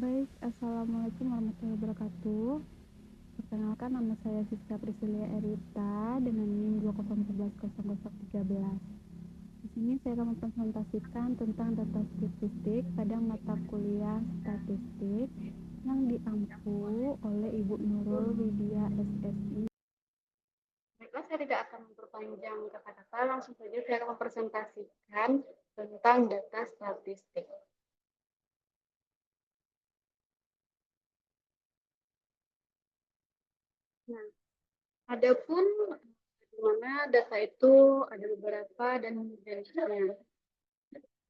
Baik, Assalamualaikum warahmatullahi wabarakatuh. Perkenalkan, nama saya Siska Priscilia Erita dengan NIM 20140013. Di sini saya akan mempresentasikan tentang data statistik pada mata kuliah statistik yang diampu oleh Ibu Nurul Widya SSI. Baiklah, saya tidak akan memperpanjang kata-kata, langsung saja saya akan mempresentasikan tentang data statistik. Nah, adapun di mana data itu ada beberapa dan jenisnya.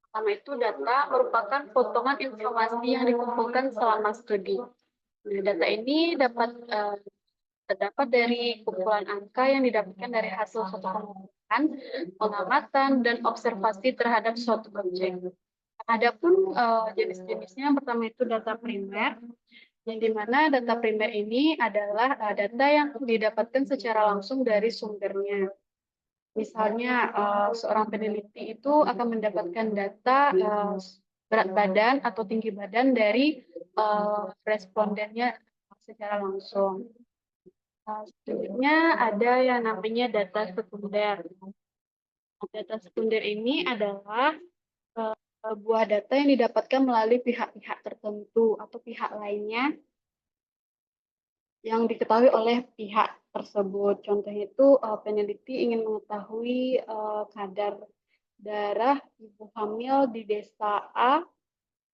Pertama itu data merupakan potongan informasi yang dikumpulkan selama studi. Nah, data ini terdapat dari kumpulan angka yang didapatkan dari hasil suatu pengumuman, pengamatan, dan observasi terhadap suatu objek. Adapun jenis-jenisnya, yang pertama itu data primer, yang dimana data primer ini adalah data yang didapatkan secara langsung dari sumbernya. Misalnya, seorang peneliti itu akan mendapatkan data berat badan atau tinggi badan dari respondennya secara langsung. Selanjutnya ada yang namanya data sekunder. Data sekunder ini adalah buah data yang didapatkan melalui pihak-pihak tertentu atau pihak lainnya yang diketahui oleh pihak tersebut. Contohnya itu peneliti ingin mengetahui kadar darah ibu hamil di desa A,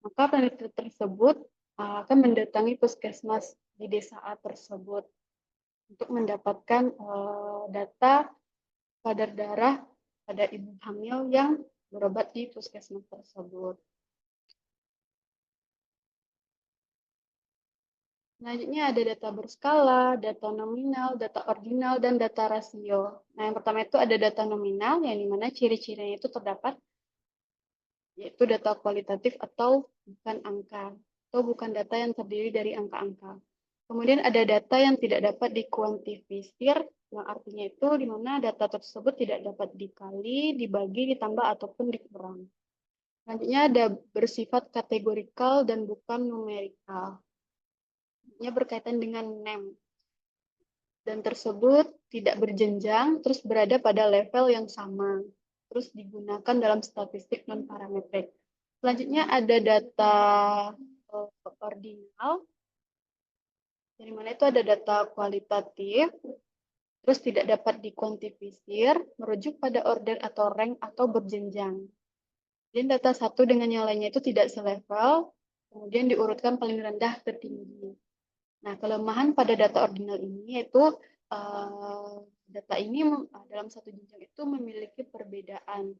maka peneliti tersebut akan mendatangi puskesmas di desa A tersebut untuk mendapatkan data kadar darah pada ibu hamil yang berobat di puskesmas tersebut. Selanjutnya ada data berskala, data nominal, data ordinal, dan data rasio. Nah, yang pertama itu ada data nominal, yang dimana ciri-cirinya itu terdapat, yaitu data kualitatif atau bukan angka, atau bukan data yang terdiri dari angka-angka. Kemudian ada data yang tidak dapat dikuantifisir, yang artinya itu di mana data tersebut tidak dapat dikali, dibagi, ditambah, ataupun dikurang. Selanjutnya ada bersifat kategorikal dan bukan numerikal. Ini berkaitan dengan NEM. Dan tersebut tidak berjenjang, terus berada pada level yang sama. Terus digunakan dalam statistik non-parametrik. Selanjutnya ada data ordinal, dari mana itu ada data kualitatif, terus tidak dapat dikuantifisir, merujuk pada order atau rank atau berjenjang. Dan data satu dengan yang lainnya itu tidak selevel, kemudian diurutkan paling rendah ke tinggi. Nah, kelemahan pada data ordinal ini yaitu data ini dalam satu jenjang itu memiliki perbedaan.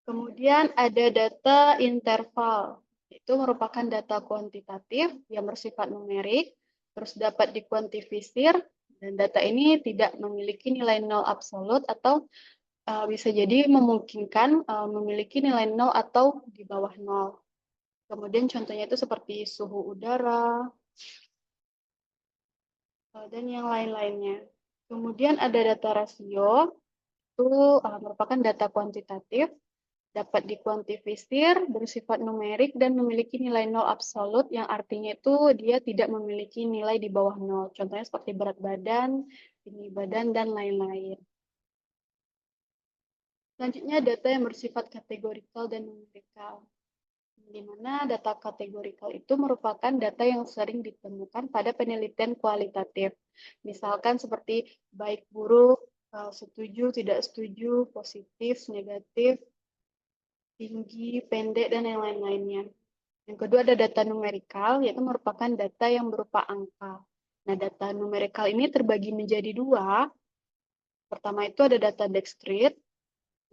Kemudian ada data interval, itu merupakan data kuantitatif yang bersifat numerik, terus dapat dikuantifisir, dan data ini tidak memiliki nilai nol absolut atau bisa jadi memungkinkan memiliki nilai nol atau di bawah nol. Kemudian contohnya itu seperti suhu udara, dan yang lain-lainnya. Kemudian ada data rasio, itu merupakan data kuantitatif, dapat dikuantifisir, bersifat numerik, dan memiliki nilai nol absolut, yang artinya itu dia tidak memiliki nilai di bawah nol. Contohnya seperti berat badan, tinggi badan, dan lain-lain. Selanjutnya data yang bersifat kategorikal dan numerikal, di mana data kategorikal itu merupakan data yang sering ditemukan pada penelitian kualitatif. Misalkan seperti baik buruk, setuju, tidak setuju, positif, negatif, tinggi, pendek, dan yang lain-lainnya. Yang kedua ada data numerikal, yaitu merupakan data yang berupa angka. Nah, data numerikal ini terbagi menjadi dua. Pertama itu ada data discrete,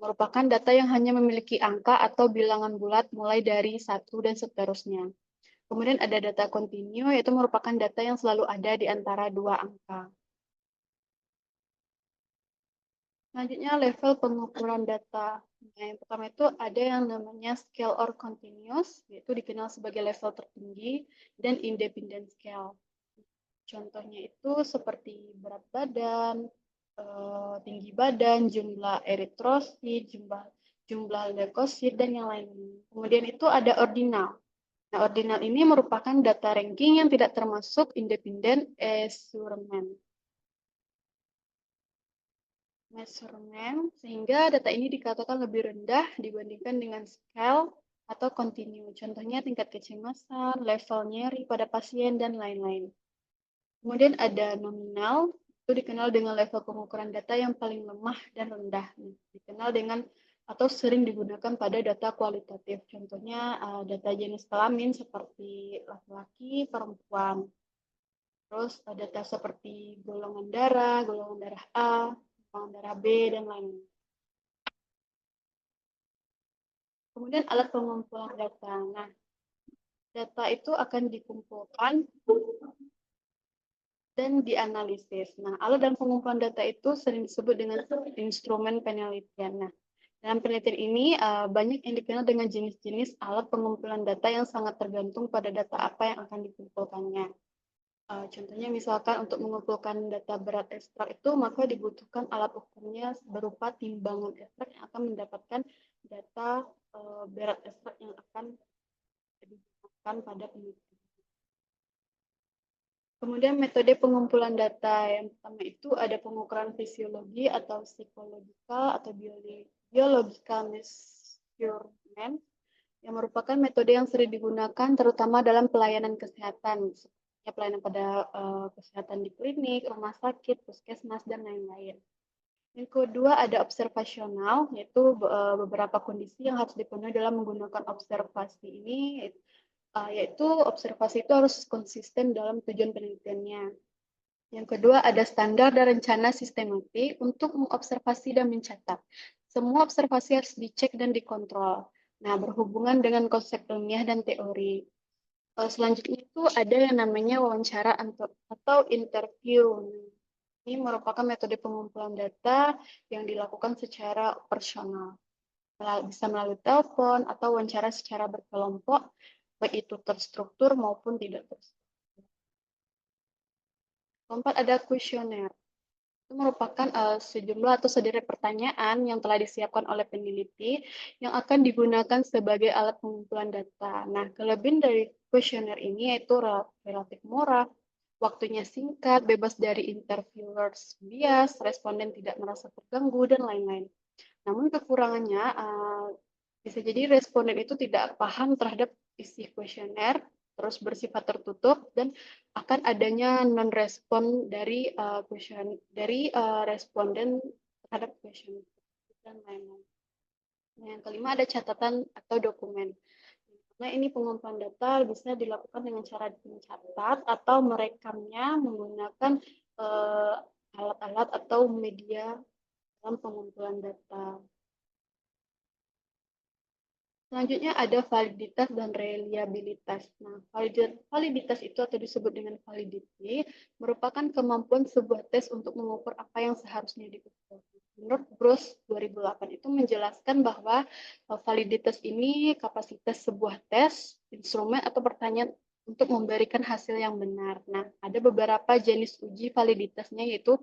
merupakan data yang hanya memiliki angka atau bilangan bulat mulai dari 1 dan seterusnya. Kemudian ada data kontinu, yaitu merupakan data yang selalu ada di antara dua angka. Selanjutnya level pengukuran data. Nah, yang pertama itu ada yang namanya scale or continuous, yaitu dikenal sebagai level tertinggi, dan independent scale. Contohnya itu seperti berat badan, tinggi badan, jumlah eritrosit, jumlah leukosit, dan yang lainnya. Kemudian itu ada ordinal. Nah, ordinal ini merupakan data ranking yang tidak termasuk independent measurement, sehingga data ini dikatakan lebih rendah dibandingkan dengan scale atau continue. Contohnya tingkat kecemasan, level nyeri pada pasien, dan lain-lain. Kemudian ada nominal, itu dikenal dengan level pengukuran data yang paling lemah dan rendah. Dikenal dengan atau sering digunakan pada data kualitatif. Contohnya data jenis kelamin seperti laki-laki, perempuan. Terus data seperti golongan darah A, golongan darah B, dan lain-lain. Kemudian alat pengumpulan data. Nah, data itu akan dikumpulkan dan dianalisis. Nah, alat dan pengumpulan data itu sering disebut dengan instrumen penelitian. Nah, dalam penelitian ini banyak yang dikenal dengan jenis-jenis alat pengumpulan data yang sangat tergantung pada data apa yang akan dikumpulkannya. Contohnya misalkan untuk mengumpulkan data berat ekstrak itu maka dibutuhkan alat ukurnya berupa timbangan ekstrak yang akan mendapatkan data berat ekstrak yang akan digunakan pada penelitian. Kemudian metode pengumpulan data yang pertama itu ada pengukuran fisiologi atau psikologikal atau biological measurement yang merupakan metode yang sering digunakan terutama dalam pelayanan kesehatan, seperti pelayanan pada kesehatan di klinik, rumah sakit, puskesmas, dan lain-lain. Yang kedua ada observasional, yaitu beberapa kondisi yang harus dipenuhi dalam menggunakan observasi ini, yaitu observasi itu harus konsisten dalam tujuan penelitiannya. Yang kedua ada standar dan rencana sistematik untuk mengobservasi dan mencatat. Semua observasi harus dicek dan dikontrol. Nah, berhubungan dengan konsep ilmiah dan teori. Selanjutnya itu ada yang namanya wawancara atau interview. Ini merupakan metode pengumpulan data yang dilakukan secara personal. Bisa melalui telepon atau wawancara secara berkelompok, baik itu terstruktur maupun tidak terstruktur. Keempat ada kuesioner. Itu merupakan sejumlah atau sederet pertanyaan yang telah disiapkan oleh peneliti yang akan digunakan sebagai alat pengumpulan data. Nah, kelebihan dari kuesioner ini yaitu relatif murah, waktunya singkat, bebas dari interviewers bias, responden tidak merasa terganggu, dan lain-lain. Namun kekurangannya bisa jadi responden itu tidak paham terhadap isi kuesioner, terus bersifat tertutup, dan akan adanya non-respon dari responden terhadap kuesioner dan lain-lain. Nah, yang kelima ada catatan atau dokumen. Nah, ini pengumpulan data bisa dilakukan dengan cara mencatat atau merekamnya menggunakan alat-alat atau media dalam pengumpulan data. Selanjutnya ada validitas dan reliabilitas. Nah, validitas itu atau disebut dengan validity merupakan kemampuan sebuah tes untuk mengukur apa yang seharusnya diukur. Menurut Bruce 2008 itu menjelaskan bahwa validitas ini kapasitas sebuah tes, instrumen atau pertanyaan untuk memberikan hasil yang benar. Nah, ada beberapa jenis uji validitasnya yaitu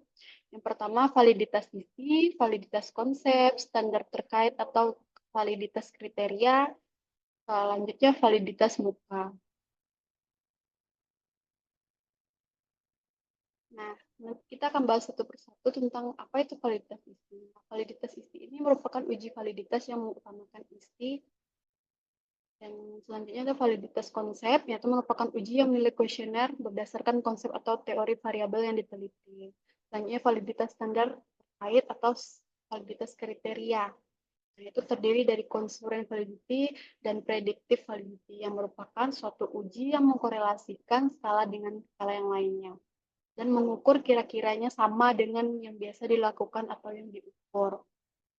yang pertama validitas isi, validitas konsep, standar terkait atau validitas kriteria, selanjutnya validitas muka. Nah, kita akan bahas satu persatu tentang apa itu validitas isi. Validitas isi ini merupakan uji validitas yang mengutamakan isi. Dan selanjutnya ada validitas konsep, yaitu merupakan uji yang menilai kuesioner berdasarkan konsep atau teori variabel yang diteliti. Selanjutnya validitas standar terkait atau validitas kriteria. Nah, itu terdiri dari konstruen validity dan predictive validity yang merupakan suatu uji yang mengkorelasikan skala dengan skala yang lainnya dan mengukur kira-kiranya sama dengan yang biasa dilakukan atau yang diukur.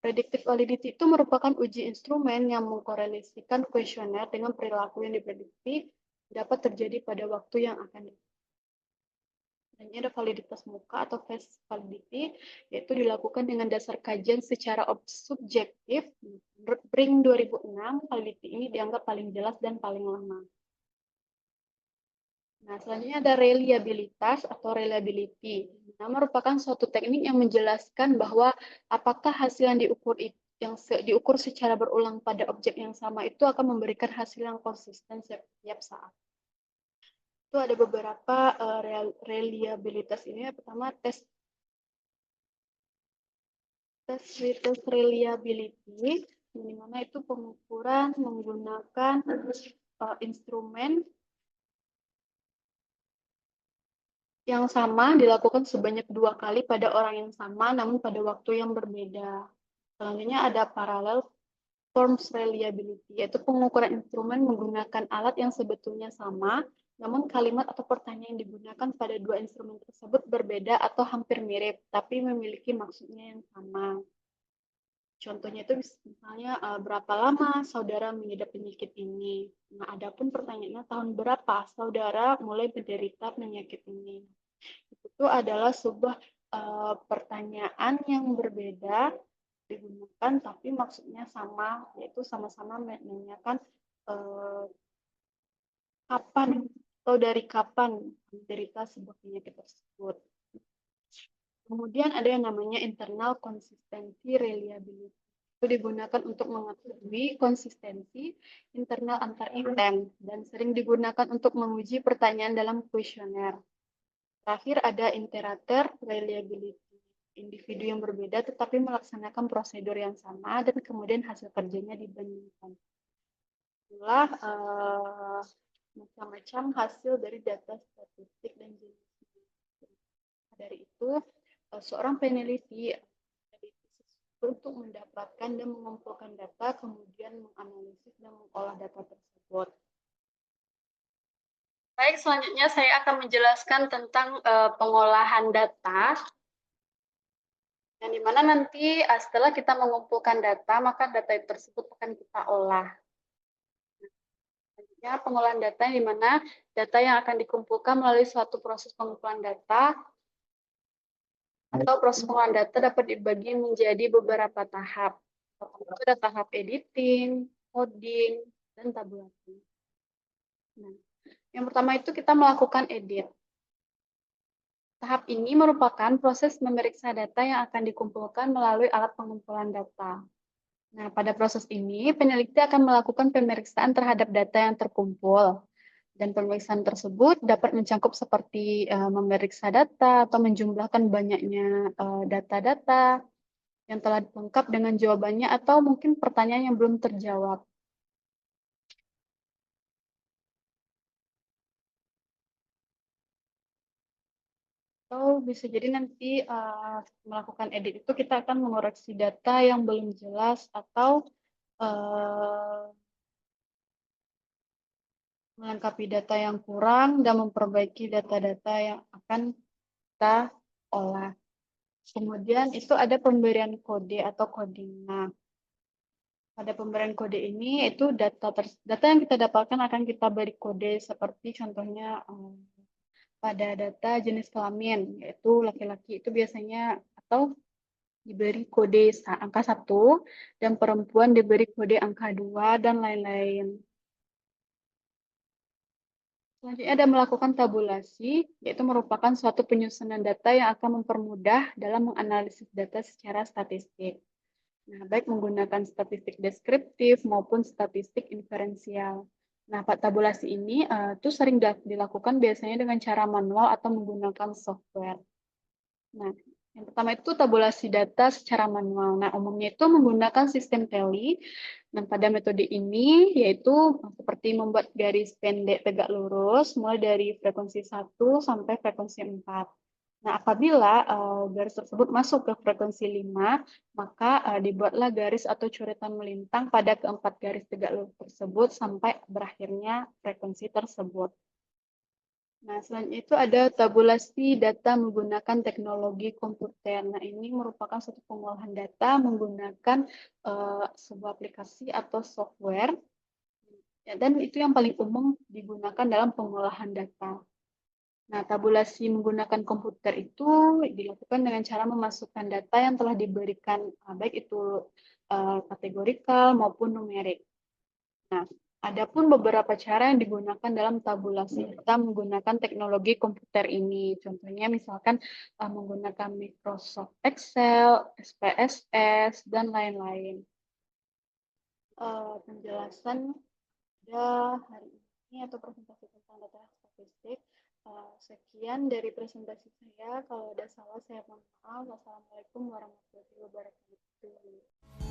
Predictive validity itu merupakan uji instrumen yang mengkorelasikan kuesioner dengan perilaku yang diprediksi dapat terjadi pada waktu yang akan datang. Dan ini ada validitas muka atau face validity, yaitu dilakukan dengan dasar kajian secara subjektif. Menurut Bring 2006, validity ini dianggap paling jelas dan paling lama. Nah, selanjutnya ada reliabilitas atau reliability. Nah, merupakan suatu teknik yang menjelaskan bahwa apakah hasil yang yang diukur secara berulang pada objek yang sama itu akan memberikan hasil yang konsisten setiap saat. Itu ada beberapa reliabilitas ini. Yang pertama tes reliability, di mana itu pengukuran menggunakan instrumen yang sama dilakukan sebanyak 2 kali pada orang yang sama, namun pada waktu yang berbeda. Selanjutnya ada parallel forms reliability, yaitu pengukuran instrumen menggunakan alat yang sebetulnya sama, namun kalimat atau pertanyaan yang digunakan pada dua instrumen tersebut berbeda atau hampir mirip, tapi memiliki maksudnya yang sama. Contohnya itu misalnya berapa lama saudara mengidap penyakit ini. Nah, adapun pertanyaannya tahun berapa saudara mulai menderita penyakit ini. Itu adalah sebuah pertanyaan yang berbeda digunakan tapi maksudnya sama, yaitu sama-sama menanyakan kapan atau dari kapan menderita sebuah penyakit tersebut. Kemudian ada yang namanya internal consistency reliability. Itu digunakan untuk mengetahui konsistensi internal antar item dan sering digunakan untuk menguji pertanyaan dalam kuesioner. Terakhir ada interater reliability. Individu yang berbeda tetapi melaksanakan prosedur yang sama dan kemudian hasil kerjanya dibandingkan. Itulah macam-macam hasil dari data statistik dan jenisnya. Dari itu, seorang peneliti untuk mendapatkan dan mengumpulkan data, kemudian menganalisis dan mengolah data tersebut. Baik, selanjutnya saya akan menjelaskan tentang pengolahan data. Yang dimana nanti setelah kita mengumpulkan data, maka data tersebut akan kita olah. Selanjutnya pengolahan data yang dimana data yang akan dikumpulkan melalui suatu proses pengumpulan data atau proses pengolahan data dapat dibagi menjadi beberapa tahap. Itu ada tahap editing, coding, dan tabulasi. Nah, yang pertama itu kita melakukan edit. Tahap ini merupakan proses memeriksa data yang akan dikumpulkan melalui alat pengumpulan data. Nah, pada proses ini, peneliti akan melakukan pemeriksaan terhadap data yang terkumpul. Dan pemeriksaan tersebut dapat mencakup seperti memeriksa data atau menjumlahkan banyaknya data-data yang telah lengkap dengan jawabannya atau mungkin pertanyaan yang belum terjawab. Atau bisa jadi nanti melakukan edit itu kita akan mengoreksi data yang belum jelas atau melengkapi data yang kurang dan memperbaiki data-data yang akan kita olah. Kemudian itu ada pemberian kode atau coding. Nah, pada pemberian kode ini itu data yang kita dapatkan akan kita beri kode seperti contohnya pada data jenis kelamin, yaitu laki-laki itu biasanya atau diberi kode angka 1 dan perempuan diberi kode angka 2 dan lain-lain. Selanjutnya ada melakukan tabulasi, yaitu merupakan suatu penyusunan data yang akan mempermudah dalam menganalisis data secara statistik. Nah, baik menggunakan statistik deskriptif maupun statistik inferensial. Nah, tabulasi ini itu sering dilakukan biasanya dengan cara manual atau menggunakan software. Nah, yang pertama itu tabulasi data secara manual. Nah, umumnya itu menggunakan sistem tally. Nah, pada metode ini yaitu seperti membuat garis pendek tegak lurus mulai dari frekuensi 1 sampai frekuensi 4. Nah, apabila garis tersebut masuk ke frekuensi 5, maka dibuatlah garis atau coretan melintang pada keempat garis tegak lurus tersebut sampai berakhirnya frekuensi tersebut. Nah, selanjutnya itu ada tabulasi data menggunakan teknologi komputer. Nah, ini merupakan suatu pengolahan data menggunakan sebuah aplikasi atau software. Ya, dan itu yang paling umum digunakan dalam pengolahan data. Nah, tabulasi menggunakan komputer itu dilakukan dengan cara memasukkan data yang telah diberikan, baik itu kategorikal maupun numerik. Nah, adapun beberapa cara yang digunakan dalam tabulasi data menggunakan teknologi komputer ini. Contohnya misalkan menggunakan Microsoft Excel, SPSS, dan lain-lain. penjelasan pada hari ini atau presentasi tentang data statistik. Sekian dari presentasi saya. Kalau ada salah, saya mohon maaf. Wassalamualaikum warahmatullahi wabarakatuh.